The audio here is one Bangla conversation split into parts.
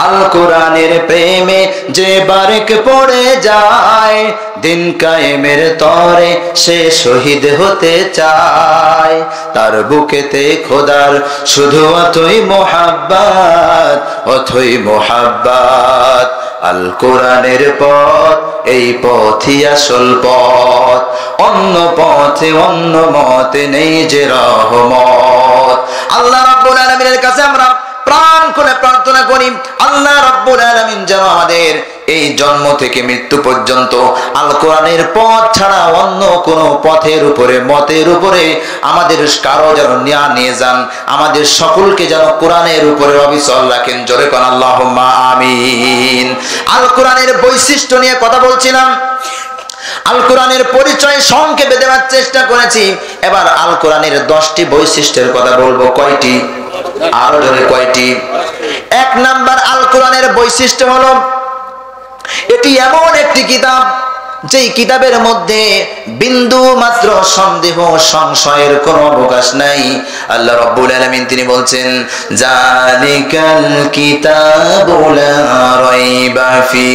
আল কোরআনের প্রেমে যে বারেক পড়ে যায়, দিন কায়েমের তরে সে শহীদ হতে চায়। তার বুকেতে খোদার শুধু অথই মোহাব্বত, অথই মোহাব্বত। আল কোরআনের পথ, এই পথই আসল পথ, অন্য পথে অন্য মতে নেই যে রহমত। আল্লাহ রাব্বুল আলামিনের কাছে আমরা প্রাণ খুলে প্রার্থনা করি, আল্লাহ রাব্বুল আলামিন যেন আমাদের এই জন্ম থেকে মৃত্যু পর্যন্ত আল কোরআনের পথ ছাড়া অন্য কোন পথের উপরে মতের উপরে আমাদের কারো যেন নিয়ে যান, আমাদের সকলকে যেন কোরআনের উপরে অবিচল রাখেন। জোরে কোন আল্লাহুম্মা আমিন। আল কোরআনের বৈশিষ্ট্য নিয়ে কথা বলছিলাম, আল কোরআনের পরিচয় সংক্ষেপে দেওয়ার চেষ্টা করেছি। এবার আল কোরআনের 10টি বৈশিষ্ট্যের কথা বলবো। কয়টি? আরো জোরে কয়টি? 1 নাম্বার আল কোরআনের বৈশিষ্ট্য হলো এটি এমন একটি কিতাব যেই কিতাবের মধ্যে বিন্দু মাত্র সন্দেহ সংশয়ের কোনো অবকাশ নাই। আল্লাহ রাব্বুল আলামিন তিনি বলছেন, জালিকাল কিতাবু লা রাইবা ফি।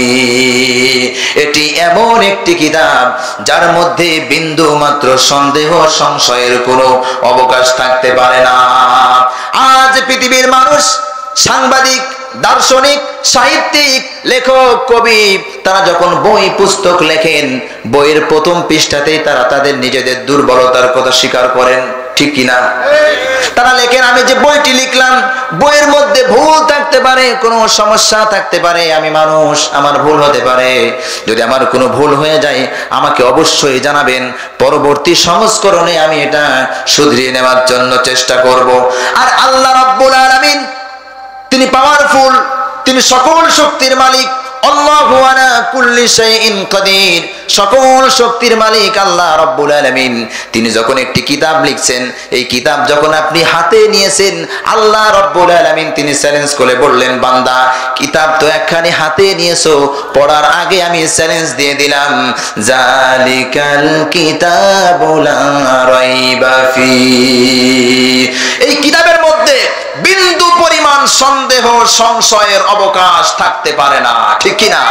এটি এমন একটি কিতাব যার মধ্যে বিন্দু মাত্র সন্দেহ সংশয়ের কোনো অবকাশ থাকতে পারে না। আজ পৃথিবীর মানুষ, সাংবাদিক, দার্শনিক, সাহিত্যিক, লেখক, কবি, তারা যখন বই পুস্তক লেখেন, বইয়ের প্রথম পৃষ্ঠাতেই তারা তাদের নিজেদের দুর্বলতার কথা স্বীকার করেন, ঠিক কিনা? তারা লেখেন, আমি যে বইটি লিখলাম বইয়ের মধ্যে ভুল থাকতে পারে, কোনো সমস্যা থাকতে পারে, আমি মানুষ, আমার ভুল হতে পারে। যদি আমার কোনো ভুল হয়ে যায় আমাকে অবশ্যই জানাবেন, পরবর্তী সংস্করণে আমি এটা শুধরিয়ে নেওয়ার জন্য চেষ্টা করব। আর আল্লাহ রাব্বুল আলামিন তিনি পাওয়ারফুল, তিনি সকল শক্তির মালিক। আল্লাহু আলা কুল্লি শাইইন কাদির, সকল শক্তির মালিক আল্লাহ রাব্বুল আলামিন। তিনি যখন একটি কিতাব লিখছেন, এই কিতাব যখন আপনি হাতে নিয়েছেন, আল্লাহ রাব্বুল আলামিন তিনি চ্যালেঞ্জ করে বললেন, বান্দা কিতাব তো একখানি হাতে নিয়েছো, পড়ার আগে আমি চ্যালেঞ্জ দিয়ে দিলাম, জালিকাল কিতাবু লা রাইবা ফি। এই কিতাবের মধ্যে বিন্দু পরিমাণ সন্দেহ সংশয়ের অবকাশ থাকতে পারে না, ঠিক কিনা?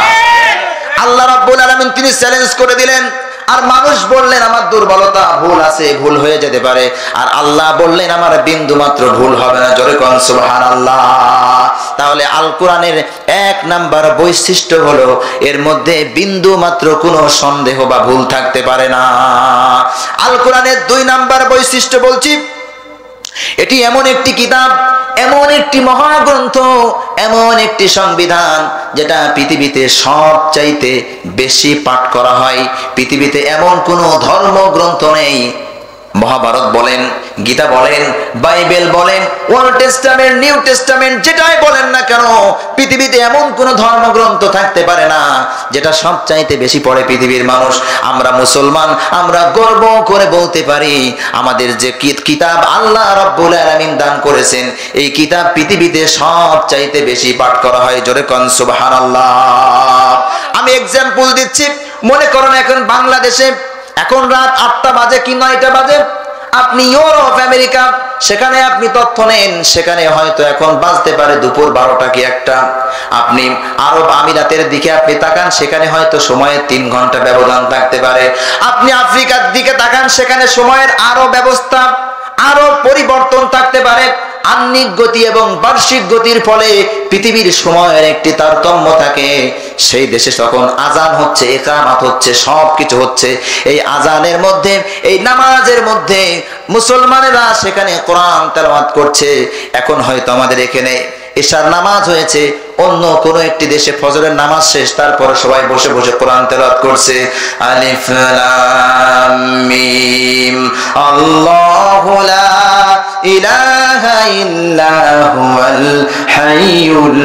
আল্লাহ রাব্বুল আলামিন তিনি চ্যালেঞ্জ করে দিলেন। আর মানুষ বললেন, আমার দুর্বলতা, ভুল আছে, ভুল হয়ে যেতে পারে। আর আল্লাহ বললেন, আমার বিন্দু মাত্র ভুল হবে না। জোরে কোন সুবহানাল্লাহ। তাহলে আল কোরআনের 1 নাম্বার বৈশিষ্ট্য হলো এর মধ্যে বিন্দু মাত্র কোনো সন্দেহ বা ভুল থাকতে পারে না। আল কোরআনের 2 নাম্বার বৈশিষ্ট্য বলছি, এটি এমন একটি কিতাব, এমন একটি মহাগ্রন্থ, এমন একটি সংবিধান যেটা পৃথিবীতে সবচাইতে বেশি পাঠ করা হয়। পৃথিবীতে এমন কোনো ধর্মগ্রন্থ নেই, মহাভারত বলেন, গীতা বলেন, বাইবেল বলেন, ওল্ড টেস্টামেন্ট, নিউ টেস্টামেন্ট, যেটাই বলেন না কেন, পৃথিবীতে এমন কোন ধর্মগ্রন্থ থাকতে পারে না যেটা সবচাইতে বেশি পড়ে পৃথিবীর মানুষ। আমরা মুসলমান, আমরা গর্ব করে বলতে পারি আমাদের যে কিতাব আল্লাহ রাব্বুল আলামিন দান করেছেন, এই কিতাব পৃথিবীতে সবচাইতে বেশি পাঠ করা হয়। জোরে কোন সুবহানাল্লাহ। আমি এক্সাম্পল দিচ্ছি, মনে করেন এখন বাংলাদেশে এখন রাত 8টা বাজে কি 9টা বাজে, আপনি ইউরোপ, আমেরিকা, সেখানে আপনি তথ্য নেন, সেখানে হয়তো এখন বাজতে পারে দুপুর 12টা কি 1টা। আপনি আরব আমিরাতের দিকে আপনি তাকান, সেখানে হয়তো সময়ের 3 ঘন্টা ব্যবধান থাকতে পারে। আপনি আফ্রিকার দিকে তাকান, সেখানে সময়ের আরো ব্যবস্থা, আরো পরিবর্তন থাকতে পারে। আহ্নিক গতি এবং বার্ষিক গতির ফলে পৃথিবীর সময়ের একটি তারতম্য থাকে। সেই দেশে তখন আজান হচ্ছে, ইকামত হচ্ছে, সবকিছু হচ্ছে। এই আজানের মধ্যে, এই নামাজের মধ্যে মুসলমানেরা সেখানে কোরআন তেলাওয়াত করছে। এখন হয়তো আমাদের এখানে এশার নামাজ হয়েছে, অন্য কোন একটি দেশে ফজরের নামাজ শেষ, তারপরে সবাই বসে বসে কোরআন তেলাওয়াত করছে। আলিফ লাম মিম, আল্লাহু লা ইলাহা ইল্লা হুয়াল হাইয়ুল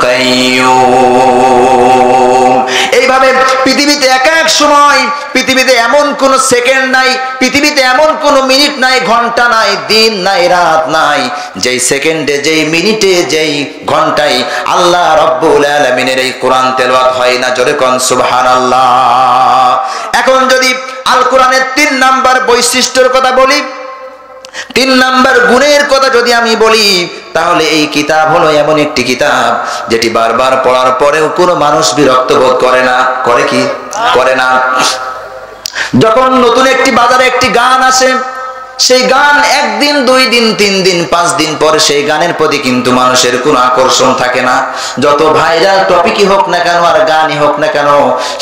কাইয়্যুম। এইভাবে পৃথিবীতে এক এক সময়, পৃথিবীতে এমন কোন সেকেন্ড নাই, পৃথিবীতে এমন কোন মিনিট নাই, ঘন্টা নাই, দিন নাই, রাত নাই, যেই সেকেন্ডে, যেই মিনিটে, যেই ঘন্টায় আল্লাহ রাব্বুল আলামিনের এই কোরআন তেলাওয়াত হয় না। জোরে কোন সুবহানাল্লাহ। এখন যদি আল কোরআনের 3 নাম্বার বৈশিষ্ট্যের কথা বলি, তিন নাম্বার গুণের কথা যদি আমি বলি, তাহলে এই কিতাব হলো এমন একটি কিতাব যেটি বারবার পড়ার পরেও কোনো মানুষ বিরক্ত বোধ করে না। করে কি? করে না। যখন নতুন একটি বাজারে একটি গান আসে, সেই গান একদিন, 2 দিন, 3 দিন, 5 দিন পরে সেই গানের প্রতি কিন্তু মানুষের কোনো আকর্ষণ থাকে না। যত ভাইরাল টপিকই হোক না কেন আর গানই হোক না কেন,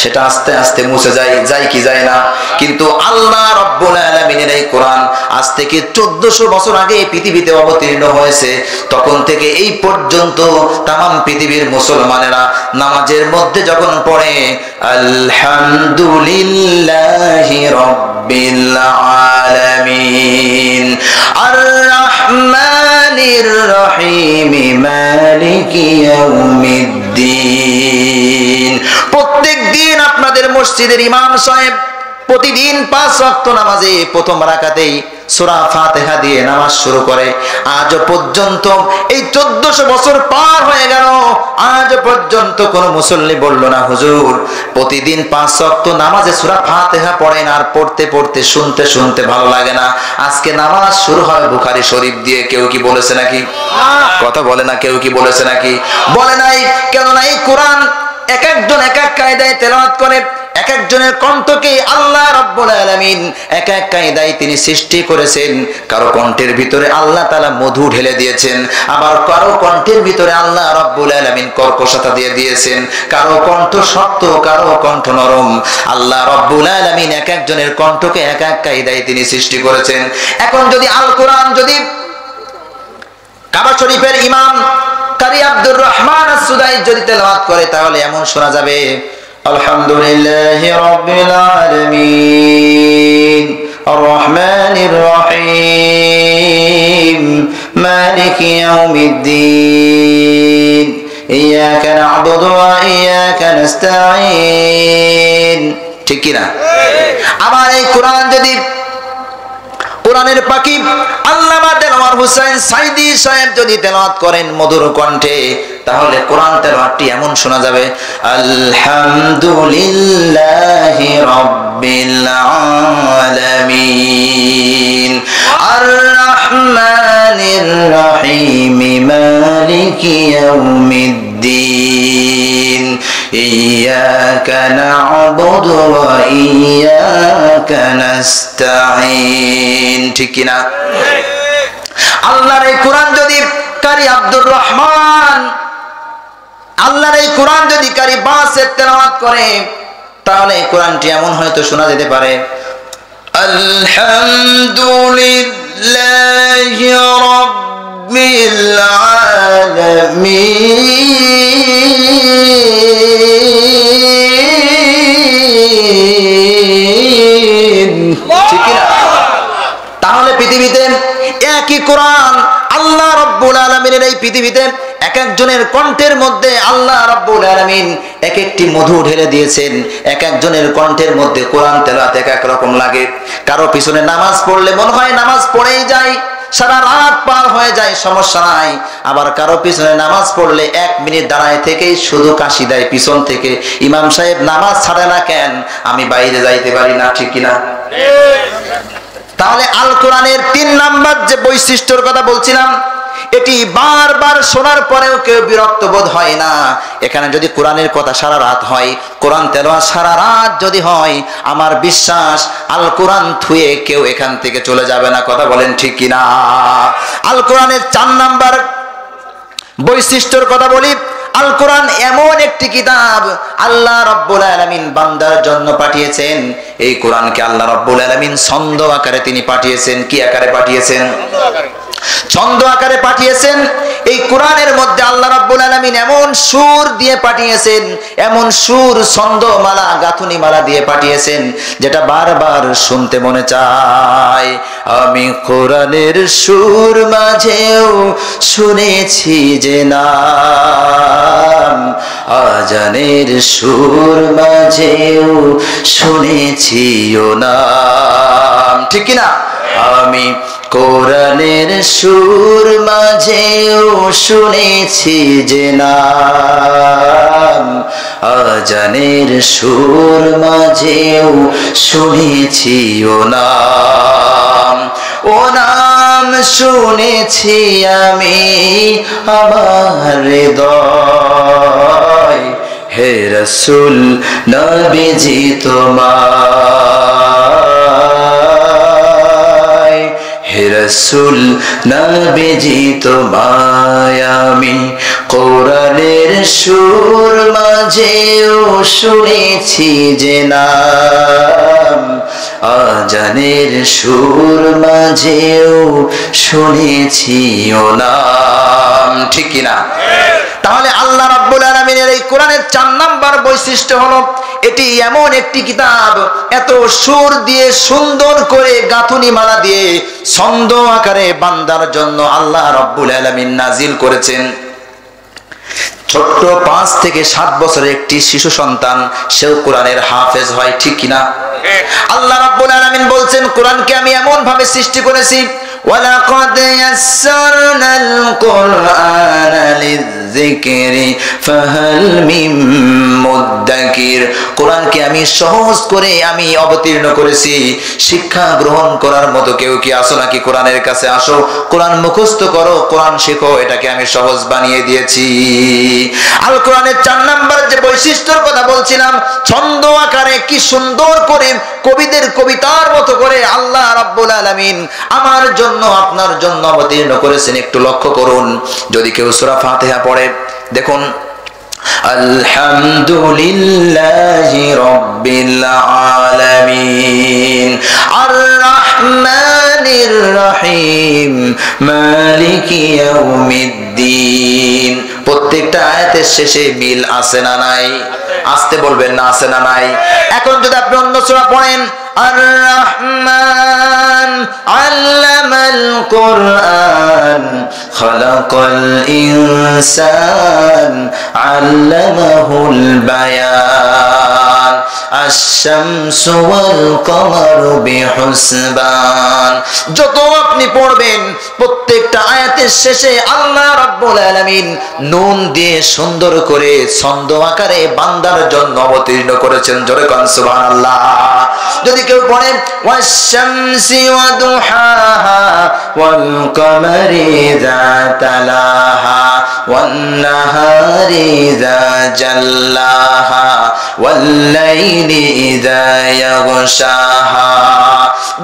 সেটা আস্তে আস্তে মুছে যায় কি যায় না? কিন্তু আল্লাহ রাব্বুল আলামিনের এই কোরআন আজ থেকে 1400 বছর আগে পৃথিবীতে অবতীর্ণ হয়েছে। তখন থেকে এই পর্যন্ত তামাম পৃথিবীর মুসলমানেরা নামাজের মধ্যে যখন পড়ে আলহামদুলিল্লাহি রাব্বিল আলামিন আর-রাহমানির রহিম মালিকি ইয়াউমিদ্দিন, প্রত্যেক দিন আপনাদের মসজিদের ইমাম সাহেব প্রতিদিন 5 ওয়াক্ত নামাজে প্রথম রাকাতেই সূরা ফাতিহা দিয়ে নামাজ শুরু করে। আজ পর্যন্ত এই 1400 বছর পার হয়ে গেল, আজ পর্যন্ত কোন মুসল্লি বলল না হুজুর প্রতিদিন 5 ওয়াক্ত নামাজে সূরা ফাতিহা পড়েন, আর পড়তে পড়তে শুনতে শুনতে ভালো লাগে না। আজকে নামাজ শুরু হয় বুখারী শরীফ দিয়ে। কেউ কি বলেছে নাকি? কথা বলে না। কেউ কি বলেছে নাকি? বলে নাই। কেননা এই কোরআন এক একজন এক এক কায়দায় তেলাওয়াত করে, এক একজনের কণ্ঠকে আল্লাহ রাব্বুল আলামিন এক এক কায়দায় তিনি সৃষ্টি করেছেন। কারো কণ্ঠের ভিতরে আল্লাহ তাআলা মধু ঢেলে দিয়েছেন, আবার কারো কণ্ঠের ভিতরে আল্লাহ রাব্বুল আলামিন কর্কশতা দিয়ে দিয়েছেন। কারো কণ্ঠ শক্ত, কারো কণ্ঠ নরম। আল্লাহ রাব্বুল আলামিন এক একজনের কণ্ঠকে এক এক কায়দায় তিনি সৃষ্টি করেছেন। এখন যদি আল কোরআন যদি কাবা শরীফের ইমাম কারি আব্দুর রহমান আস-সুদাই যদি তেলাওয়াত করে, তাহলে এমন শোনা যাবে আলহামদুলিল্লাহি রাব্বিল আলামিন আর-রাহমানির রহিম মালিকি ইয়াউমিদ্দিন ইয়াকা না'বুদু ওয়া ইয়াকা নাস্তাঈন। ঠিক কি না? আবার এই কোরআন যদি কোরআনের পাখি আল্লামা দেলোয়ার হোসেন সাইদি সাহেব যদি তেলাওয়াত করেন মধুর কণ্ঠে, তাহলে কোরআন তেলাওয়াতটি এমন শোনা যাবে আলহামদুলিল্লাহি রাব্বিল আলামিন আর-রাহমানির রহিম মালিকি ইয়াউমিদ্দিন ইয়াকা না'বুদু ওয়া ইয়াকা নাস্তাঈন। ঠিক কি না? আল্লাহর এই কোরআন যদি কারি আব্দুর রহমান, আল্লাহর এই কোরআন যদি কারি বাসের তেলাওয়াত করে, তাহলে এই কোরআনটি এমন হয়তো শোনা যেতে পারে আলহামদুলিল্লাহি রাব্বিল আলামিন। ঠিক না? তাহলে পৃথিবীতে একই কোরআন আল্লাহ রাব্বুল আলামিনের এই পৃথিবীতে এক একজনের কণ্ঠের মধ্যে আল্লাহ রাব্বুল আলামিন এক একটি মধু ঢেলে দিয়েছেন। এক একজনের কণ্ঠের মধ্যে কোরআন তেলাওয়াত এক এক রকম লাগে। কারো পিছনে নামাজ পড়লে মনে হয় নামাজ পড়েই যায়, সারা রাত পার হয়ে যায়, সমস্যা নাই। আবার কারো পিছনে নামাজ পড়লে 1 মিনিট দাঁড়ায় থেকেই শুধু কাশি দেয় পিছন থেকে, ইমাম সাহেব নামাজ ছাড়ে না কেন? আমি বাইরে যাইতে পারি না। ঠিক কিনা? তাহলে আল কোরআনের 3 নাম্বার যে বৈশিষ্ট্যের কথা বলছিলাম, এটি বারবার শোনার পরেও কেউ বিরক্ত বোধ হয় না। এখানে যদি কোরআনের কথা সারা রাত হয়, কোরআন তেলাওয়াত সারা রাত যদি হয়, আমার বিশ্বাস আল কোরআন থুয়ে কেউ এখান থেকে চলে যাবে না। কথা বলেন ঠিক কিনা? আল কোরআনের 4 নাম্বার বৈশিষ্ট্যের কথা বলি, আল কোরআন এমন একটি কিতাব আল্লাহ রাব্বুল আলামিন বান্দার জন্য পাঠিয়েছেন। এই কোরআনকে আল্লাহ রাব্বুল আলামিন ছন্দ আকারে তিনি পাঠিয়েছেন। কি আকারে পাঠিয়েছেন? ছন্দ আকারে পাঠিয়েছেন। এই কোরআনের মধ্যে আল্লাহ রাব্বুল আলামিন এমন সুর দিয়ে পাঠিয়েছেন, এমন সুর, ছন্দমালা, গাঁথুনিমালা দিয়ে পাঠিয়েছেন যেটা বারবার শুনতে মনে চায়। আমি কোরআনের সুর মাঝেও শুনেছি যে নাম, আজানের সুর মাঝেও শুনেছি ও নাম। ঠিক কিনা? আমি কোরআনের সুর মাঝেও শুনেছি যে নাম, আজানের সুর মাঝেও শুনেছি ও নাম। ও নাম নাম শুনেছি আমি আমার হৃদয়, হে রাসূল নবীজি তোমায়, হে রাসূল নবীজি তোমায় আমি কোরআনের সুর মাঝেও শুনেছি যে নাম, আজানের সুর মাঝেও শুনেছি ও নাম। ঠিক কিনা? তাহলে আল্লাহ রাব্বুল আলামিনের এই কোরআনের 4 নাম্বার বৈশিষ্ট্য হলো এটি এমন একটি কিতাব, এত সুর দিয়ে সুন্দর করে গাঁথুনি মালা দিয়ে ছন্দ আকারে বান্দার জন্য আল্লাহ রাব্বুল আলামিন নাজিল করেছেন। ছোট্ট 5 থেকে 7 বছরের একটি শিশু সন্তান সেও কোরআনের হাফেজ হয়। ঠিক কিনা? আল্লাহ রাব্বুল আলামিন বলছেন কোরআনকে আমি এমন ভাবে সৃষ্টি করেছি, ওয়ালাকাদ ইয়াসসারনাল কুরআনা লিযিকরি ফাহাল মিন মুদ্দাকির। কোরআনকে আমি সহজ করে আমি অবতীর্ণ করেছি, শিক্ষা গ্রহণ করার মতো কেউ কি আসো নাকি? কোরআনের কাছে আসো, কোরআন মুখস্থ করো, কোরআন শেখো, এটাকে আমি সহজ বানিয়ে দিয়েছি। আল কোরআনের 4 নাম্বার যে বৈশিষ্ট্যের কথা বলছিলাম, ছন্দ আকারে কি সুন্দর করে কবিদের কবিতার মতো করে আল্লাহ রাব্বুল আলামিন আমার জন্য আপনার জন্য অবতীর্ণ করেছেন। একটু লক্ষ্য করুন, যদি কেউ সূরা ফাতিহা পড়ে, দেখুন আলহামদুলিল্লাহি রাব্বিল আলামিন আর রাহমানির রহিম মালিকি ইয়াউমিদ্দিন। প্রত্যেকটা আয়াতের শেষে মিল আছে না নাই? আসতে বলবেন না, আছে না নাই? এখন যদি আপনি অন্য সূরা পড়েন, আর রহমান আল্লামাল কুরআন খালাকাল ইনসান আল্লামাহুল বায়ান আশ-শামসু ওয়াল কমারু বিহুসবান। যত আপনি পড়বেন প্রত্যেকটা আয়াতের শেষে আল্লাহ রাব্বুল আলামিন নুন দিয়ে সুন্দর করে ছন্দ আকারে বান্দার জন্য অবতীর্ণ করেছেন। জোরে কোন সুবহানাল্লাহ। যদি কেউ পড়েন ওয়াশ-শামসি ওয়া দুহাহা ওয়াল কমারি ইযা তালাহা ওয়ান নাহারি ইযা জাল্লাহা ওয়াল লাইলি ইযা ইয়াগশাহা।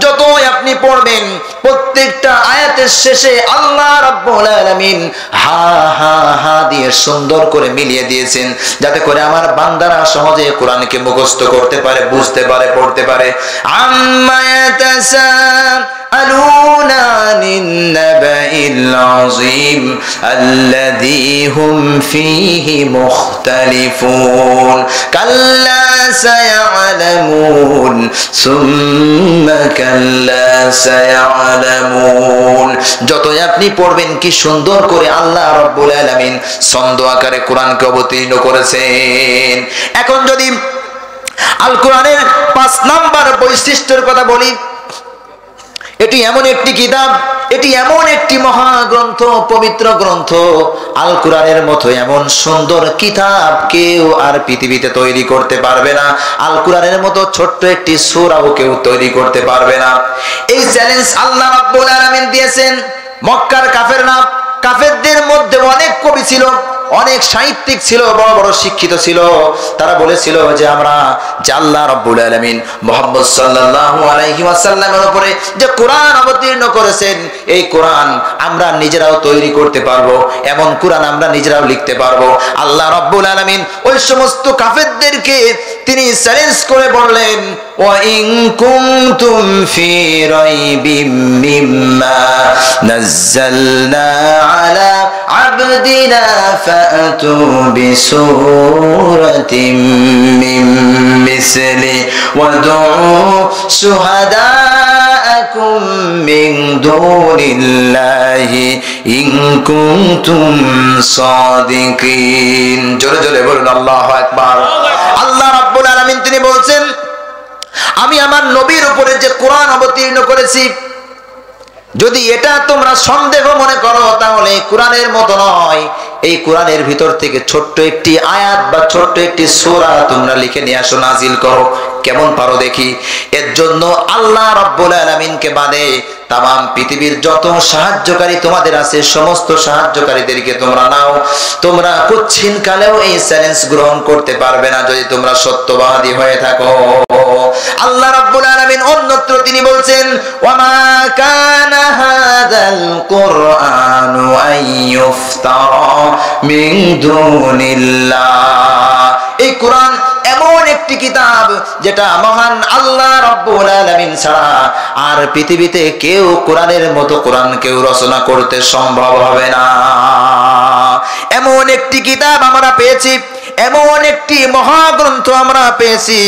যতই আপনি পড়বেন প্রত্যেকটা আয়াতের শেষে আল্লাহ রাব্বুল আলামিন হা হা হা দিয়ে সুন্দর করে মিলিয়ে দিয়েছেন, যাতে করে আমার বান্দারা সহজে কোরআনকে মুখস্থ করতে পারে, বুঝতে পারে, পড়তে পারে। আম্মা ইয়াতাসাআলুনা আনিন নাবাইল আযীম আল্লাযী হুম ফীহি মুখতালিফুন কাল্লা সায়ালামুন সুম্মা কাল্লা সায়ালামুন। যতই আপনি পড়বেন কি সুন্দর করে আল্লাহ রাব্বুল আলামিন ছন্দ আকারে কোরআনকে অবতীর্ণ করেছেন। এখন যদি আল কোরআনের 5 নাম্বার বৈশিষ্ট্যের কথা বলি, এটি এমন একটি কিতাব, এটি এমন একটি মহাগ্রন্থ, পবিত্র গ্রন্থ। আল কোরআনের মতো এমন সুন্দর কিতাব কেউ আর পৃথিবীতে তৈরি করতে পারবে না। আল কোরআনের মতো ছোট্ট একটি সূরাও কেউ তৈরি করতে পারবে না। এই চ্যালেঞ্জ আল্লাহ রাব্বুল আলামিন দিয়েছেন মক্কার কাফেরদের মধ্যে অনেক কবি ছিল, অনেক সাহিত্যিক ছিল, বড় বড় শিক্ষিত ছিল। তারা বলেছিল যে আমরা যে আল্লাহ রাব্বুল আলামিন মুহাম্মদ সাল্লাল্লাহু আলাইহি ওয়াসাল্লামের উপরে যে কোরআন অবতীর্ণ করেছেন, এই কোরআন আমরা নিজেরাও তৈরি করতে পারবো, এমন কোরআন আমরা নিজেরাও লিখতে পারবো। আল্লাহ রাব্বুল আলামিন ওই সমস্ত কাফেরদেরকে তিনি চ্যালেঞ্জ করে বললেন, ওয়া ইন কুনতুম ফি রাইবিম মিম্মা নাযালনা আলা আবদিনা ফাতু বিসূরাতিম মিন মিসলি ওয়াদউ শুহাদাআকুম মিন দুনিল্লাহি ইন কুনতুম সাদিকিন। জোরে জোরে বলুন আল্লাহু আকবার। আল্লাহ রাব্বুল আলামিন তিনি বলছেন, আমি আমার নবীর উপরে যে কোরআন অবতীর্ণ করেছি, যদি এটা তোমরা সন্দেহ মনে করো তাহলে কোরআনের মতো নয়। এই কোরআনের ভিতর থেকে ছোট্ট একটি আয়াত বা ছোট্ট একটি সূরা তোমরা লিখে নিয়ে আসো, নাজিল করো। কেমন পারো দেখি। এর জন্য আল্লাহ রাব্বুল আলামিনকে বাদে তাম পৃথিবীর যত সাহায্যকারী তোমাদের আছে সমস্ত সাহায্যকারীদেরকে তোমরা নাও। তোমরা কুচ্ছিন কালেও এই চ্যালেঞ্জ গ্রহণ করতে পারবে না যদি তোমরা সত্যবাদী হয়ে থাকো। আল্লাহ রাব্বুল আলামিন অন্যত্র তিনি বলছেন, ওয়ামা কানা হাযাল কুরআনু আইয়ুফতারা মিন দুনিল্লাহ। এই কোরআন এমন একটি কিতাব যেটা মহান আল্লাহ রাব্বুল আলামিন ছাড়া আর পৃথিবীতে কেউ কোরআনের মতো কোরআন কেউ রচনা করতে সম্ভব হবে না। এমন একটি কিতাব আমরা পেয়েছি, এমন একটি মহাগ্রন্থ আমরা পেয়েছি।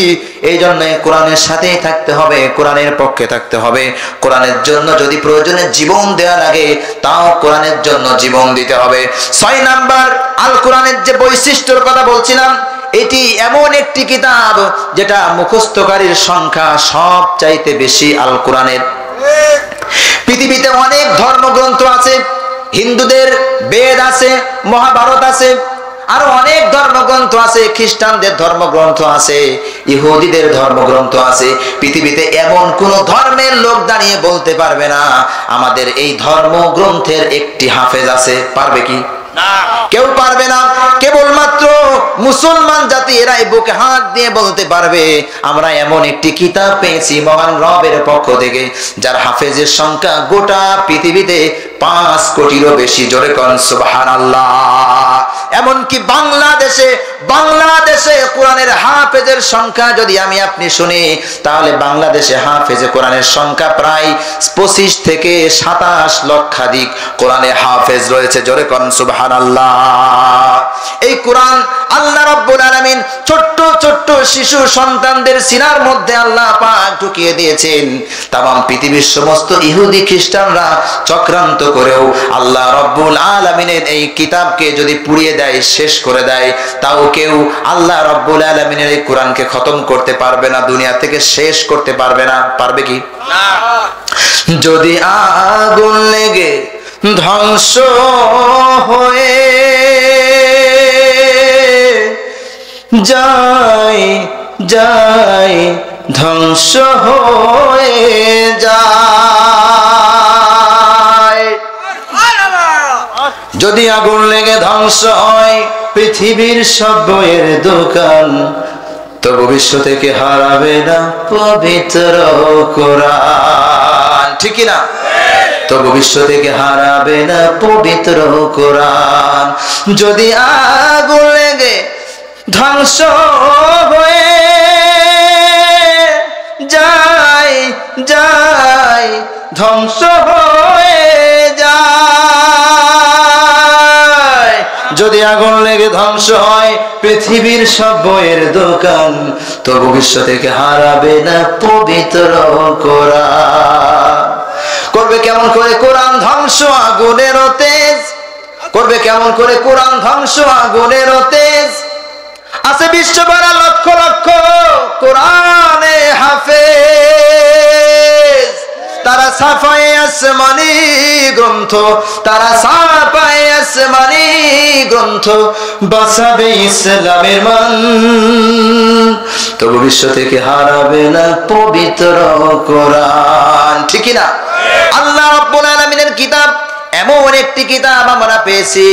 এই জন্য কোরআনের সাথেই থাকতে হবে, কোরআনের পক্ষে থাকতে হবে। কোরআনের জন্য যদি প্রয়োজনে জীবন দেওয়া লাগে তাও কোরআনের জন্য জীবন দিতে হবে। 6 নাম্বার, আল কোরআনের যে বৈশিষ্ট্যের কথা বলছিলাম, এটি এমন একটি কিতাব যেটা মুখস্থকারীর সংখ্যা সব চাইতে বেশি আল কোরআনের। পৃথিবীতে অনেক ধর্মগ্রন্থ আছে, হিন্দুদের বেদ আছে, মহাভারত আছে, আরো অনেক ধর্মগ্রন্থ আছে, খ্রিস্টানদের ধর্মগ্রন্থ আছে, ইহুদিদের ধর্মগ্রন্থ আছে। পৃথিবীতে এমন কোন ধর্মের লোক দাঁড়িয়ে বলতে পারবে না আমাদের এই ধর্মগ্রন্থের একটি হাফেজ আছে। পারবে কি? কেউ পারবে না। কেবলমাত্র মুসলমান জাতি এরাই বুকে হাত দিয়ে বলতে পারবে আমরা এমন একটি কিতাব পেয়েছি মহান রবের পক্ষ থেকে যার হাফেজের সংখ্যা গোটা পৃথিবীতে 5 কোটিরও বেশি। জোরে কোন সুবহানাল্লাহ। এমনকি বাংলাদেশে কোরআনের হাফেজের সংখ্যা যদি আমি আপনি শুনি তাহলে বাংলাদেশে হাফেজে কোরআনের সংখ্যা প্রায় 25 থেকে 27 লক্ষাধিক কোরআনে হাফেজ রয়েছে। জোরে কোন সুবহানাল্লাহ। এই কোরআন আল্লাহ রাব্বুল আলামিন ছোট্ট ছোট্ট শিশু সন্তানদের সিনার মধ্যে আল্লাহ পাক ঢুকিয়ে দিয়েছেন। তাম পৃথিবীর সমস্ত ইহুদি খ্রিস্টানরা চক্রান্ত করেও আল্লাহ রাব্বুল আলামিনের এই কিতাবকে যদি পুড়িয়ে দেয়, শেষ করে দেয়, তাও কেউ আল্লাহ রাব্বুল আলামিনের এই কোরআনকে খতম করতে পারবে না, দুনিয়া থেকে শেষ করতে পারবে না। পারবে কি? না। যদি আগুন লেগে ধ্বংস হয়ে যায় যায় ধ্বংস হয়ে যায়, যদি আগুন লেগে ধ্বংস হয় পৃথিবীর সব বইয়ের দোকান, তবু বিশ্ব থেকে হারাবে না পবিত্র কোরআন। ঠিক কি না? তবু বিশ্ব থেকে হারাবে না পবিত্র কোরআন। যদি আগুন লেগে ধ্বংস হয়ে যায় যায় ধ্বংস হয়ে যায়, যদি আগুন লেগে ধ্বংস হয় পৃথিবীর সব বইয়ের দোকান, তবু বিশ্ব থেকে হারাবে না পবিত্র কোরআন। করবে কেমন করে কোরআন ধ্বংস? আগুনের তেজ। করবে কেমন করে কোরআন ধ্বংস? আগুনের তেজ। আছে বিশ্বভরা লক্ষ লক্ষ কোরআনে হাফেজ, তারা ছাপায় আসমানি গ্রন্থ, তারা ছাপায় আসমানি গ্রন্থ, বাঁচাবে ইসলামের মান, তবু বিশ্ব থেকে হারাবে না পবিত্র কোরআন। ঠিক না? আল্লাহ রাব্বুল আলামিনের কিতাব এমন একটি কিতাব আমরা পেয়েছি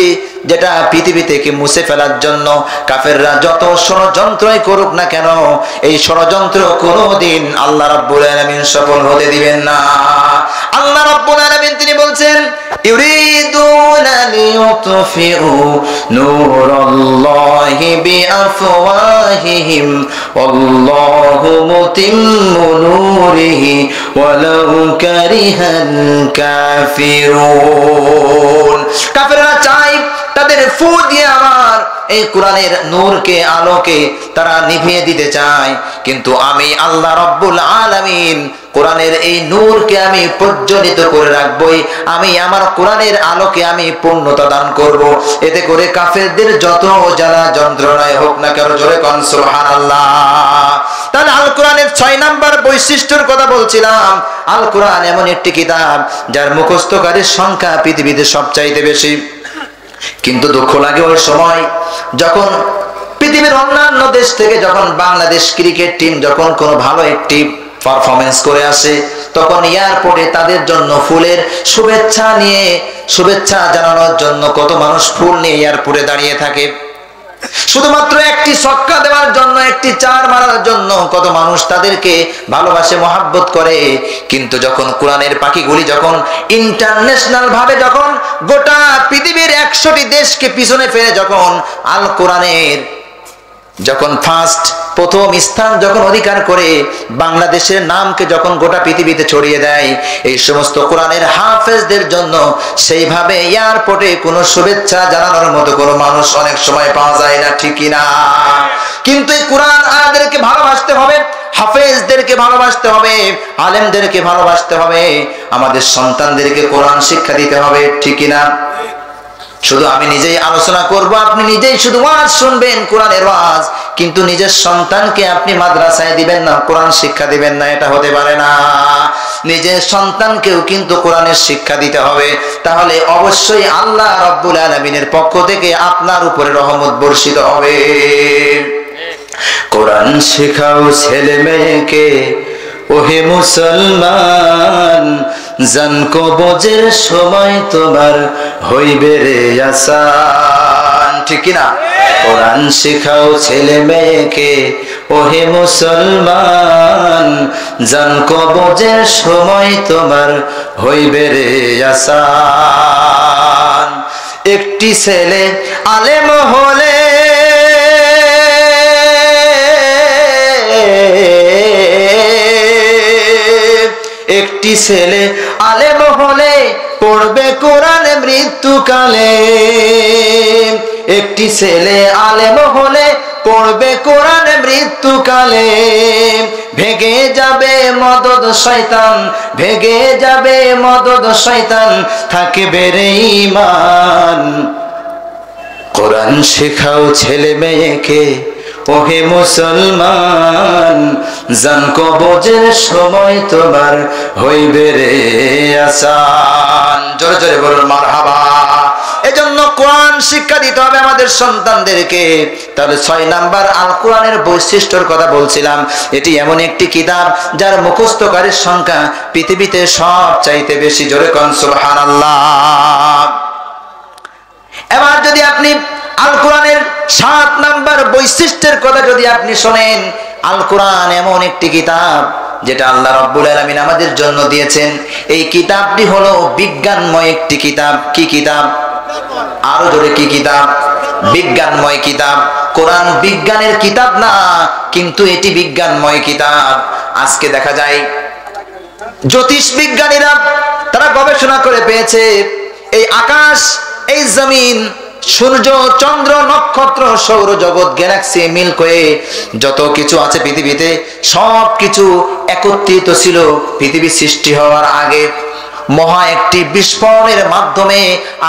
যেটা পৃথিবী থেকে মুছে ফেলার জন্য কাফেররা যত ষড়যন্ত্রই করুক না কেন, এই ষড়যন্ত্র কোনোদিন আল্লাহ রাব্বুল আলামিন সফল হতে দিবেন না। আল্লাহ রাব্বুল আলামিন তিনি বলছেন, ইউরিদুনা লিয়ুতফিউ নূরাল্লাহি বিআফওয়াহিহিম ওয়াল্লাহু মুতিম্মু নূরিহি ওয়ালাউ কারিহাল কাফিরুন। কাফেররা চায় তাদের ফু দিয়ে আমার এই কোরআনের নূরকে, আলোকে তারা নিভিয়ে দিতে চায়, কিন্তু আমি আল্লাহ রাব্বুল আলামিন কোরআনের এই নূরকে আমি প্রজ্বলিত করে রাখবই। আমি আমার কোরআনের আলোকে আমি পূর্ণতা দান করব, এতে করে কাফেরদের যত জ্বালা যন্ত্রণায় হোক না কেন। জোরে কোন সুবহানাল্লাহ। তাহলে আল কোরআনের 6 নাম্বার বৈশিষ্ট্যের কথা বলছিলাম। আল কোরআন এমন একটি কিতাব যার মুখস্থকারীর সংখ্যা পৃথিবীতে সবচাইতে বেশি। কিন্তু দুঃখ লাগে ওই সময় যখন পৃথিবীর অন্যান্য দেশ থেকে যখন বাংলাদেশ ক্রিকেট টিম যখন কোনো ভালো একটি পারফরমেন্স করে আসে, তখন এয়ারপোর্টে তাদের জন্য ফুলের শুভেচ্ছা জানানোর জন্য কত মানুষ ফুল নিয়ে এয়ারপোর্টে দাঁড়িয়ে থাকে। শুধুমাত্র একটি ছক্কা দেওয়ার জন্য, একটি চার মারার জন্য কত মানুষ তাদেরকে ভালোবাসে, মহাব্বত করে। কিন্তু যখন কোরআনের পাখিগুলি যখন ইন্টারন্যাশনাল ভাবে যখন গোটা পৃথিবীর 100টি দেশকে পিছনে ফেলে যখন আল কোরআনের যখন প্রথম স্থান যখন অধিকার করে বাংলাদেশের নামকে যখন গোটা পৃথিবীতে ছড়িয়ে দেয়, এই সমস্ত কোরআনের হাফেজদের জন্য সেইভাবে এয়ারপোর্টে কোনো শুভেচ্ছা জানানোর মতো কোনো মানুষ অনেক সময় পাওয়া যায় না, ঠিকই না? কিন্তু এই কোরআন আয়াতদেরকে ভালোবাসতে হবে, হাফেজদেরকে ভালোবাসতে হবে, আলেমদেরকে ভালোবাসতে হবে, আমাদের সন্তানদেরকে কোরআন শিক্ষা দিতে হবে, ঠিকই না? শুধু আমি নিজেই আলোচনা করব, আপনি নিজেই শুধু ওয়াজ শুনবেন, কোরআনের ওয়াজ, কিন্তু নিজের সন্তানকে আপনি মাদ্রাসায় দিবেন না, কোরআন শিক্ষা দিবেন না, এটা হতে পারে না। নিজের সন্তানকেও কিন্তু কোরআনের শিক্ষা দিতে হবে, তাহলে অবশ্যই আল্লাহ রাব্বুল আলামিনের পক্ষ থেকে আপনার উপরে রহমত বর্ষিত হবে। কোরআন শেখাও ছেলে মেয়েকে, ওহে মুসলমান, জান কবজের সময় তোমার হইবে রে আসান, ঠিক না? কোরআন শেখাও ছেলে মেয়েকে, ওহে মুসলমান, জান কবজের সময় তোমার হইবে রে আসান। একটি ছেলে আলেম হলে একটি ছেলে আলেম হলে পড়বে কোরআন মৃত্যুকালে, একটি ছেলে আলেম হলে পড়বে কোরআন মৃত্যুকালে। ভেগে যাবে মদদ শয়তান, ভেগে যাবে মদদ শয়তান, থাকবে রে ঈমান। কোরআন শেখাও ছেলে মেয়েকে, ওহে মুসলমান, জান কবজের সময় তোমার হইবে রে আসান। জোরে জোরে বলুন মারহাবা। এজন্য কোরআন শিক্ষা দিতে হবে আমাদের সন্তানদেরকে। তাহলে 6 নাম্বার আল কোরআনের বৈশিষ্ট্যের কথা বলছিলাম। এটি এমন একটি কিতাব যার মুখস্থকারীর সংখ্যা পৃথিবীতে সব চাইতে বেশি। জোরে কোন সুবহানাল্লাহ। এবার যদি আপনি আল কোরআনের 7 নাম্বার বৈশিষ্ট্যের কথা যদি আপনি শোনেন, আল কোরআন এমন একটি কিতাব যেটা আল্লাহ রাব্বুল আলামিন আমাদের জন্য দিয়েছেন। এই কিতাবটি হলো বিজ্ঞানময় একটি কিতাব। কি কিতাব? আরো জোরে, কি কিতাব? বিজ্ঞানময় কিতাব। কোরআন বিজ্ঞানের কিতাব না, কিন্তু এটি বিজ্ঞানময় কিতাব। আজকে দেখা যায় জ্যোতিষ বিজ্ঞানীরা তারা গবেষণা করে পেয়েছে এই আকাশ, এই জমিন, সূর্য, চন্দ্র, নক্ষত্র, সৌরজগৎ, গ্যালাক্সি, মিল্কি ওয়ে, যত কিছু আছে পৃথিবীতে সব কিছু একত্রিত ছিল পৃথিবী সৃষ্টি হওয়ার আগে। মহা একটি বিস্ফোরণের মাধ্যমে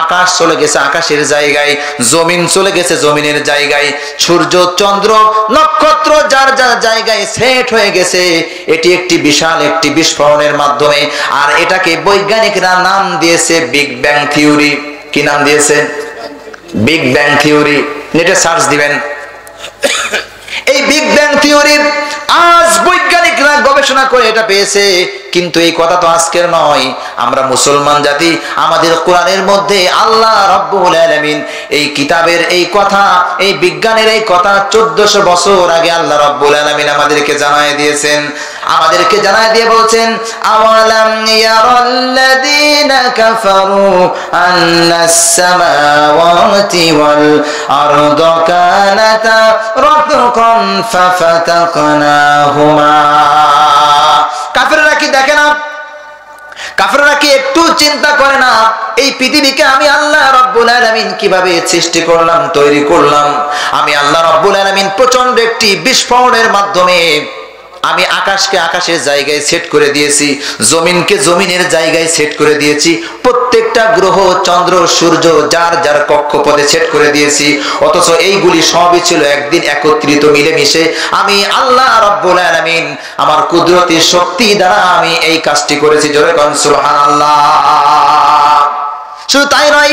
আকাশ চলে গেছে আকাশের জায়গায়, জমিন চলে গেছে জমিনের জায়গায়, সূর্য, চন্দ্র, নক্ষত্র যার যার জায়গায় সেট হয়ে গেছে। এটি একটি বিশাল একটি বিস্ফোরণের মাধ্যমে। আর এটাকে বৈজ্ঞানিকরা নাম দিয়েছে বিগ ব্যাং থিওরি। কি নাম দিয়েছে? Big bang theory. নেটে সার্চ দিবেন। এই বিগ ব্যাং থিওরির আজ বৈজ্ঞানিকরা গবেষণা করে এটা পেয়েছে। কিন্তু এই কথা তো আজকের নয়। আমরা মুসলমান জাতি, আমাদের কোরআনের মধ্যে আল্লাহ রাব্বুল আলামিন এই কিতাবের এই কথা, এই বিজ্ঞানের এই কথা 1400 বছর আগে আল্লাহ রাব্বুল আলামিন আমাদেরকে জানায় দিয়েছেন। আমাদেরকে জানায় দিয়ে বলছেন, আওয়ালাম ইয়ারাল্লাযীনা কাফারু আন্নাস সামাওয়াতি ওয়াল আরদা কানাতা রাতকান ফাফাতাকনাহুমা। কাফেররা কি দেখে না? কাফেররা কি একটু চিন্তা করে না এই পৃথিবীকে আমি আল্লাহ রাব্বুল আলামিন কিভাবে সৃষ্টি করলাম, তৈরি করলাম? আমি আল্লাহ রাব্বুল আলামিন প্রচন্ড একটি বিস্ফোরণের মাধ্যমে আমি আকাশকে আকাশের জায়গায় সেট করে দিয়েছি, জমিনকে জমিনের জায়গায় সেট করে দিয়েছি, প্রত্যেকটা গ্রহ, চন্দ্র, সূর্য যার যার কক্ষপথে সেট করে দিয়েছি। অথচ এইগুলি সবই ছিল একদিন একত্রিত মিলেমিশে। আমি আল্লাহ রাব্বুল আলামিন আমার কুদরতি শক্তি দ্বারা আমি এই কাজটি করেছি। জোরে কোন সুবহানাল্লাহ। শুধু তাই নয়,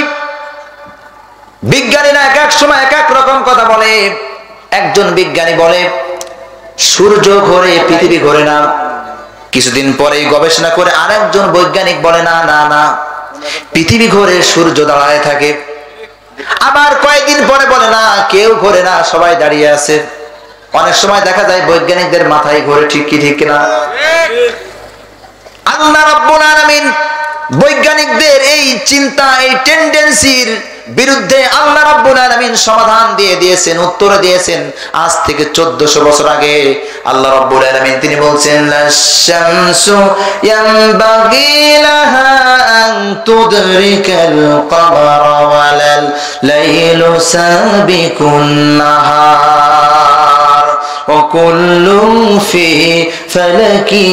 বিজ্ঞানীরা এক এক সময় এক এক রকম কথা বলে। একজন বিজ্ঞানী বলে সূর্য ঘোরে, পৃথিবী ঘোরে না। কিছুদিন পরেই গবেষণা করে আরেকজন বৈজ্ঞানিক বলে না না না, পৃথিবী ঘোরে, সূর্য দাঁড়ায় থাকে। আবার কয়েকদিন পরে বলে না, কেউ ঘোরে না, সবাই দাঁড়িয়ে আছে। অনেক সময় দেখা যায় বৈজ্ঞানিকদের মাথায় ঘোরে, ঠিক কি ঠিক না? আল্লাহ রাব্বুল আলামিন বৈজ্ঞানিকদের এই চিন্তা, এই টেন্ডেন্সির বিরুদ্ধে আল্লাহ রাব্বুল আলামিন সমাধান দিয়ে দিয়েছেন, উত্তর দিয়েছেন। আজ থেকে 1400 বছর আগে আল্লাহ রাব্বুল আলামিন তিনি বলছেন, লাশ-শামসু ইয়ানবাগি লাহা আন তুদরিকাল কমারা ওয়ালাল লাইলু সাবিকুন নাহার ওয়া কুল্লুন ফি ফালাকি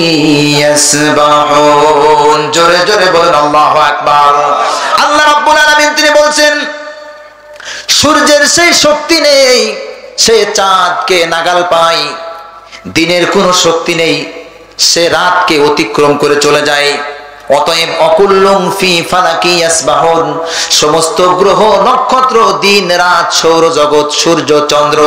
ইয়াসবাহুন। জোরে জোরে বলেন আল্লাহু আকবার। আল্লাহ রাব্বুল আলামিন তিনি বলছেন, সূর্যের সেই শক্তি নেই, সে চাঁদকে নাগাল পায়। দিনের কোনো শক্তি নেই, সে রাতকে অতিক্রম করে চলে যায়। অতএব অকুল্লুম ফি ফালাকি ইয়াসবাহুন, সমস্ত গ্রহ নক্ষত্র, দিন রাত, সৌরজগৎ, সূর্য চন্দ্র,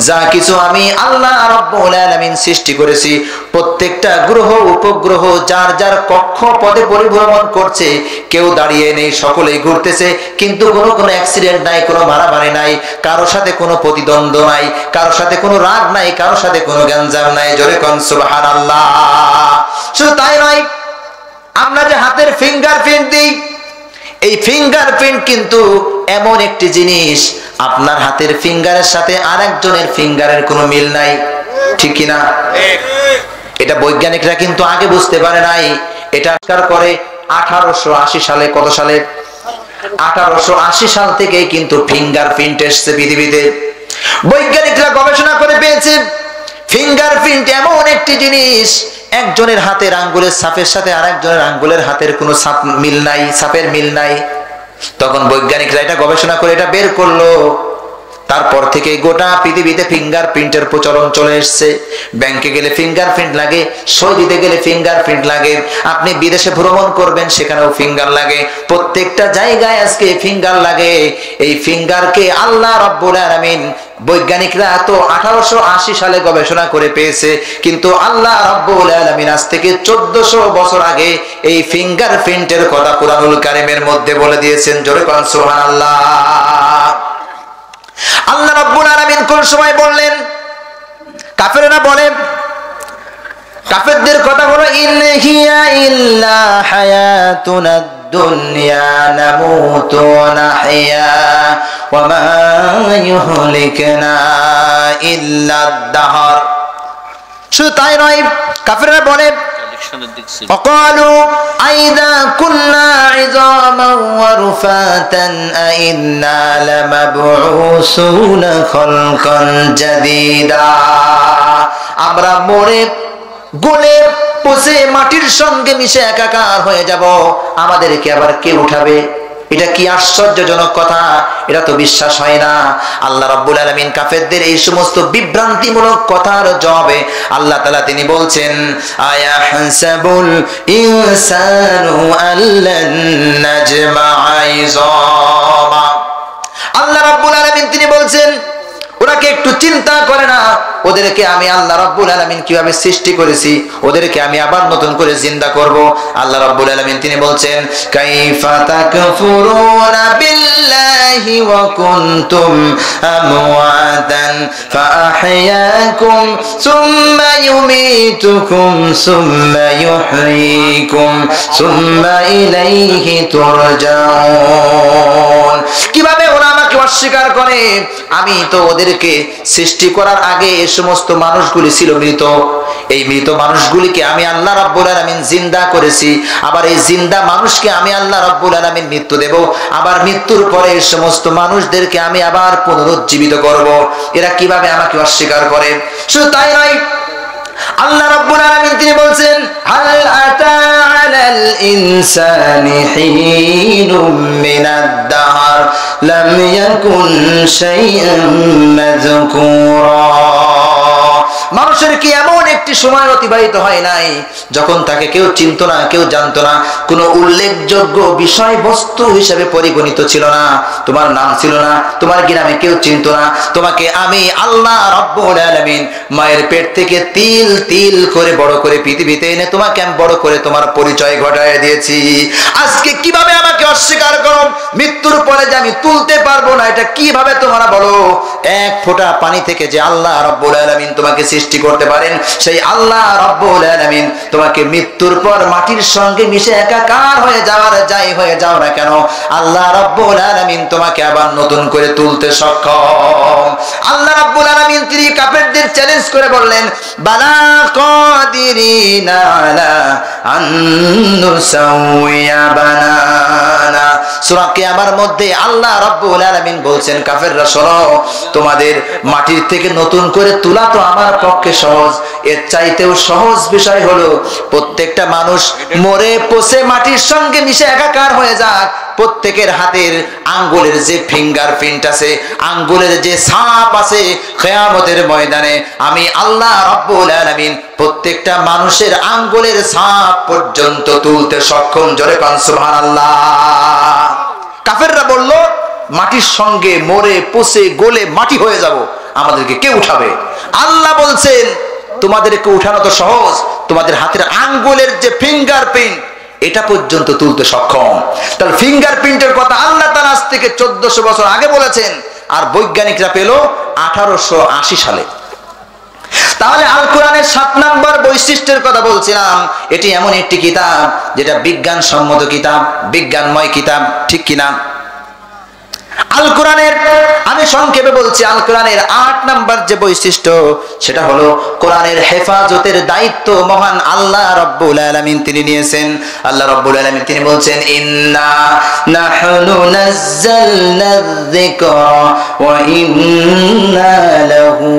যা কিছু আমি আল্লাহ রাব্বুল আলামিন সৃষ্টি করেছি, প্রত্যেকটা গ্রহ উপগ্রহ যার যার কক্ষপথে পরিভ্রমণ করছে। কেউ দাঁড়িয়ে নেই, সকলেই ঘুরতেছে। কিন্তু কোনো অ্যাক্সিডেন্ট নাই, কোনো মারামারি নাই, কারোর সাথে কোনো প্রতিদ্বন্দ্ব নাই, কারোর সাথে কোনো রাগ নাই, কারোর সাথে কোনো গ্যাঞ্জাম নাই। জোরে কোন সুবহানাল্লাহ। শুধু তাই নয়, আমরা যে হাতের ফিঙ্গারপ্রিন্ট দিই, এই ফিঙ্গারপ্রিন্ট কিন্তু এমন একটি জিনিস, আপনার হাতের ফিঙ্গারের সাথে আরেকজনের ফিঙ্গারের কোনো মিল নাই, ঠিক কি না? এটা বৈজ্ঞানিকরা কিন্তু আগে বুঝতে পারে নাই। এটা আবিষ্কার করে 1880 সালে। কত সালে? 1880 সাল থেকে কিন্তু ফিঙ্গারপ্রিন্ট এসেছে পৃথিবীতে। বৈজ্ঞানিকরা গবেষণা করে পেয়েছে, ফিঙ্গারপ্রিন্ট এমন একটি জিনিস, একজনের হাতের আঙ্গুলের ছাপের সাথে আরেকজনের আঙ্গুলের হাতের কোনো ছাপ মিল নাই, ছাপের মিল নাই। তখন বৈজ্ঞানিকরা এটা গবেষণা করে এটা বের করলো। তারপর থেকে গোটা পৃথিবীতে ফিঙ্গারপ্রিন্টের প্রচলন চলে এসেছে। ব্যাংকে গেলে ফিঙ্গারপ্রিন্ট লাগে, সই দিতে গেলে ফিঙ্গারপ্রিন্ট লাগে, আপনি বিদেশে ভ্রমণ করবেন সেখানেও ফিঙ্গার লাগে, প্রত্যেকটা জায়গায় আজকে ফিঙ্গার লাগে। এই ফিঙ্গারকে আল্লাহ রাব্বুল আলামিন, বৈজ্ঞানিকরা তো 1880 সালে গবেষণা করে পেয়েছে, কিন্তু আল্লাহ রাব্বুল আলামিন আজ থেকে 1400 বছর আগে এই ফিঙ্গারপ্রিন্টের কথা কুরআনুল কারীমের মধ্যে বলে দিয়েছেন। জোরে কোন সুবহানাল্লাহ। আল্লাহ রাব্বুল আলামিন কোন সময় বললেন? কাফেররা বলে, কাফেরদের কথা হলো, ইন হিয়া ইল্লা হায়াতুনাদ দুনিয়া নামুতু ওয়া নাহইয়া ওয়া মা ইউহলিকুনা ইল্লা আদ-দাহর। শুধু তাই নয়, কাফেররা বলে, وقالوا أئذا كنا عظاما ورفاتا أئنا لمبعوثون خلقا جديدا। আমরা মরে গলে পচে মাটির সঙ্গে মিশে একাকার হয়ে যাব, আমাদেরকে আবার কে উঠাবে? এটা কি আশ্চর্যজনক কথা, এটা তো বিশ্বাস হয় না। আল্লাহ রাব্বুল আলামিন কাফেরদের এই সমস্ত বিভ্রান্তিমূলক কথার জবাবে আল্লাহ তাআলা তিনি বলছেন, আয়াহসাবুল ইনসানু আল্লান নাজমা'a ইযামা। আল্লাহ রাব্বুল আলামিন তিনি বলছেন, ওরা কি একটু চিন্তা করে না ওদেরকে আমি আল্লাহ রাব্বুল আলামিন কিভাবে সৃষ্টি করেছি, ওদেরকে আমি আবার নতুন করে জিন্দা করব। আল্লাহ রাব্বুল আলামিন তিনি বলছেন, কাইফা তাকফুরুনা বিল্লাহি ওয়া কুনতুম আমওয়াতান ফাআহইয়াকুম সুম্মা ইউমীতুকুম সুম্মা ইউহয়ীকুম সুম্মা ইলাইহি তুরজাউন। কিভাবে ওরা আমাকে অস্বীকার করে? আমি তো ওদেরকে সৃষ্টি করার আগে এই সমস্ত মানুষগুলি ছিল মৃত, এই মৃত মানুষগুলিকে আমি আল্লাহ রাব্বুল আলামিন জিন্দা করেছি। আবার এই জিন্দা মানুষকে আমি আল্লাহ রাব্বুল আলামিন মৃত্যু দেব, আবার মৃত্যুর পরে এই সমস্ত মানুষদেরকে আমি আবার পুনরুজ্জীবিত করব। এরা কিভাবে আমাকে অস্বীকার করে? শুধু তাই নয়, আল্লাহ রাব্বুল আলামিন তিনি বলছেন, হাল আতা আলাল ইনসানি হিনুম মিনাদ দাহর লাম ইয়াকুন শাইআন মাযকুরা। মানুষের কি এমন একটি সময় অতিবাহিত হয় নাই যখন তাকে কেউ চিনত না, কেউ জানতো না, কোনো উল্লেখযোগ্য বিষয়বস্তু হিসেবে পরিগণিত ছিল না, তোমার নাম ছিল না, তোমার গ্রামে কেউ চিনত না, তোমাকে আমি আল্লাহ রাব্বুল আলামিন মায়ের পেট থেকে তিল তিল করে বড় করে পৃথিবীতে এনে তোমাকে আমি বড় করে তোমার পরিচয় ঘটায় দিয়েছি। আজকে কিভাবে আমাকে অস্বীকার করো? মৃত্যুর পরে যে আমি তুলতে পারবো না, এটা কিভাবে তোমরা বলো? এক ফোঁটা পানি থেকে যে আল্লাহ রাব্বুল আলামিন তোমাকে সৃষ্টি করতে পারেন, সেই আল্লাহ রাব্বুল আলামিন তোমাকে মৃত্যুর পর মাটির সঙ্গে মিশে একাকার হয়ে যাওয়ার যাই হয়ে যাও না কেন, আল্লাহ রাব্বুল আলামিন তোমাকে আবার নতুন করে তুলতে সক্ষম। আল্লাহ রাব্বুল আলামিন তিনি কাফেরদের চ্যালেঞ্জ করে বললেন, বালা কাদিরিনা আলা আন নুসাউইয়া বানানা। সূরা কিয়ামার মধ্যে আল্লাহ রাব্বুল আলামিন বলছেন, কাফেররা শোনো, তোমাদের মাটির থেকে নতুন করে তোলা তো আমার পক্ষে সহজ, এর চাইতেও সহজ বিষয় হলো প্রত্যেকটা মানুষ মরে পচে মাটির সঙ্গে মিশে একাকার হয়ে যাক, প্রত্যেকের হাতের আঙ্গুলের যে ফিঙ্গারপ্রিন্ট আছে, আঙ্গুলের যে ছাপ আছে, কিয়ামতের ময়দানে আমি আল্লাহ রাব্বুল আলামিন প্রত্যেকটা মানুষের আঙ্গুলের ছাপ পর্যন্ত তুলতে সক্ষম। জোরে কান সুবহানাল্লাহ। কাফেররা বলল, মাটির সঙ্গে মরে পচে গলে মাটি হয়ে যাব, আমাদেরকে কে উঠাবে? আল্লাহ বলছেন, তোমাদেরকে উঠানো তো সহজ, তোমাদের হাতের আঙ্গুলের যে ফিঙ্গারপ্রিন্ট এটা পর্যন্ত তুলতে সক্ষম। তাহলে ফিঙ্গারপ্রিন্টের কথা আল্লাহ তাআলা আজ থেকে 1400 বছর আগে বলেছেন, আর বৈজ্ঞানিকরা পেল 1880 সালে। তাহলে আল কোরআনের 7 নম্বর বৈশিষ্ট্যের কথা বলছিলাম, এটি এমন একটি কিতাব যেটা বিজ্ঞানসম্মত কিতাব, বিজ্ঞানময় কিতাব, ঠিক কিনা? আল কোরআনের আমি সংক্ষেপে বলছি, আল কোরআনের 8 নাম্বার যে বৈশিষ্ট্য সেটা হলো কোরআনের হেফাজতের দায়িত্ব মহান আল্লাহ রাব্বুল আলামিন তিনি নিয়েছেন। আল্লাহ রাব্বুল আলামিন তিনি বলছেন, ইন্না নাহনু নাযালনা যিকরা ওয়া ইন্না লাহু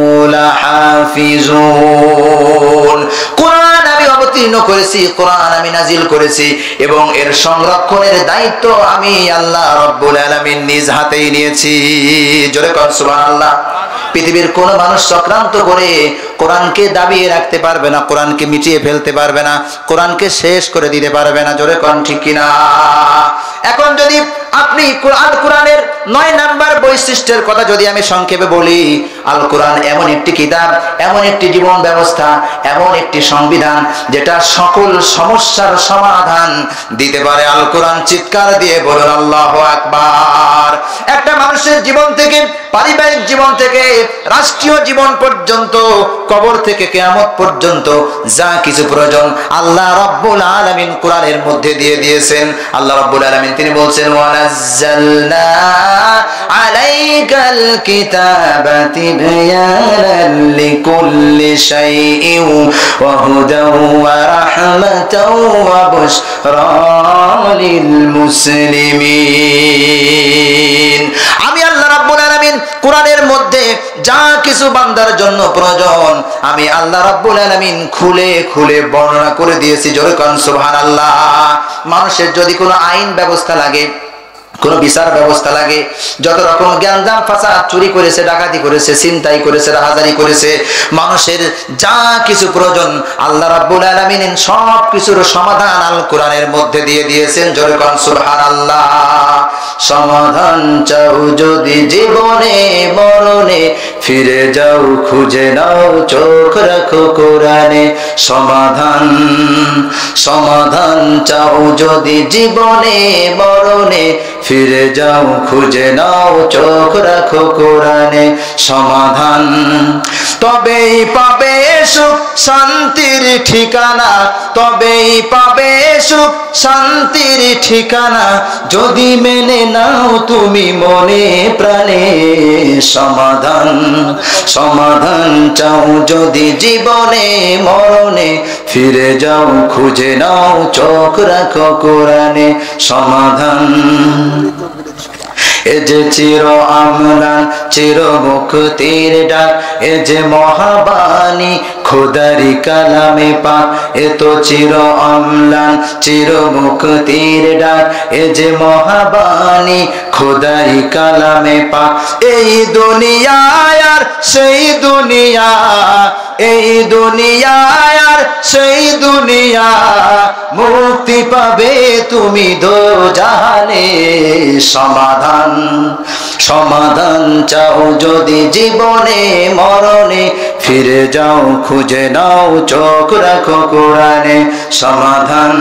লাহাফিজুন। কোরআন আমি অবতীর্ণ করেছি, কোরআন আমি নাজিল করেছি, এবং এর সংরক্ষণের দায়িত্ব আমি আল্লাহ রাব্বুল আলামিন নিজ হাতেই নিয়েছি। জোরে কোন সুবহানাল্লাহ। পৃথিবীর কোন মানুষ চক্রান্ত করে কোরআনকে দাবিয়ে রাখতে পারবে না, কোরআনকে মিটিয়ে ফেলতে পারবে না, কোরআনকে শেষ করে দিতে পারবে না। জোরে কোন ঠিক কিনা? এখন যদি আপনি আল কোরআনের 9 নাম্বার বৈশিষ্ট্যের কথা যদি আমি সংক্ষেপে বলি, আল কোরআন এমন একটি কিতাব, এমন একটি জীবন ব্যবস্থা, এমন একটি সংবিধান যেটা সকল সমস্যার সমাধান দিতে পারে। আল কোরআন চিৎকার দিয়ে বলুন আল্লাহু আকবার। একটা মানুষের জীবন থেকে, পারিবারিক জীবন থেকে রাষ্ট্রীয় জীবন পর্যন্ত, কবর থেকে কিয়ামত পর্যন্ত যা কিছু প্রয়োজন আল্লাহ রাব্বুল আলামিন কোরআনের মধ্যে দিয়ে দিয়েছেন। আল্লাহ রাব্বুল আলামিন তিনি বলছেন, ওয়া নাযালনা আলাইকাল কিতাবা তিবয়ানান লিকুল্লি শাইইন ওয়া হুদান ওয়া রাহমাতান ওয়া বুশরা লিল মুসলিমিন। আমি আল্লাহ রাব্বুল আলামিন কোরআনের মধ্যে যা কিছু বান্দার জন্য প্রয়োজন আমি আল্লাহ রাব্বুল আলামিন খুলে খুলে বর্ণনা করে দিয়েছি। জোরে কোন সুবহানাল্লাহ। মানুষের যদি কোনো আইন ব্যবস্থা লাগে, কোন বিচার ব্যবস্থা লাগে, যত রকম জ্ঞানদাম ফাসাদ, চুরি করেছে, ডাকাতি করেছে, ছিনতাই করেছে, রাহাজানি করেছে, মানুষের যা কিছু প্রয়োজন আল্লাহ রাব্বুল আলামিন সব কিছুর সমাধান আল কোরআনের মধ্যে দিয়ে দিয়েছেন। জোরে কোন সুবহানাল্লাহ। সমাধান চাও যদি জীবনে মরণে, ফিরে যাও খুঁজে নাও চোখ রাখো কোরআনে। সমাধান সমাধান চাও যদি জীবনে মরণে, ফিরে যাও খুঁজে নাও চোখ রাখো কোরআনে। সমাধান তবেই পাবে সুখ শান্তির ঠিকানা, তবেই পাবে সুখ শান্তির ঠিকানা, যদি মেনে নাও তুমি মনে প্রাণে। সমাধান সমাধান চাও যদি জীবনে মরণে, ফিরে যাও খুঁজে নাও চোখ রাখো কোরআনে। সমাধান এ যে চির আমলান চির মুক্তির ডাক এ যে মহাবাণী খোদারি কালামে পাক এ তো চির অম্লান চির মুক্তির ডাক এ যে মহাবাণী খোদারি কালামে পাক এই দুনিয়া আর সেই দুনিয়া এই দুনিয়া আর সেই দুনিয়া মুক্তি পাবে তুমি দোজাহানে সমাধান সমাধান চাও যদি জীবনে মরণে ফিরে যাও খুঁজে নাও চোখ রাখো কোরআনে সমাধান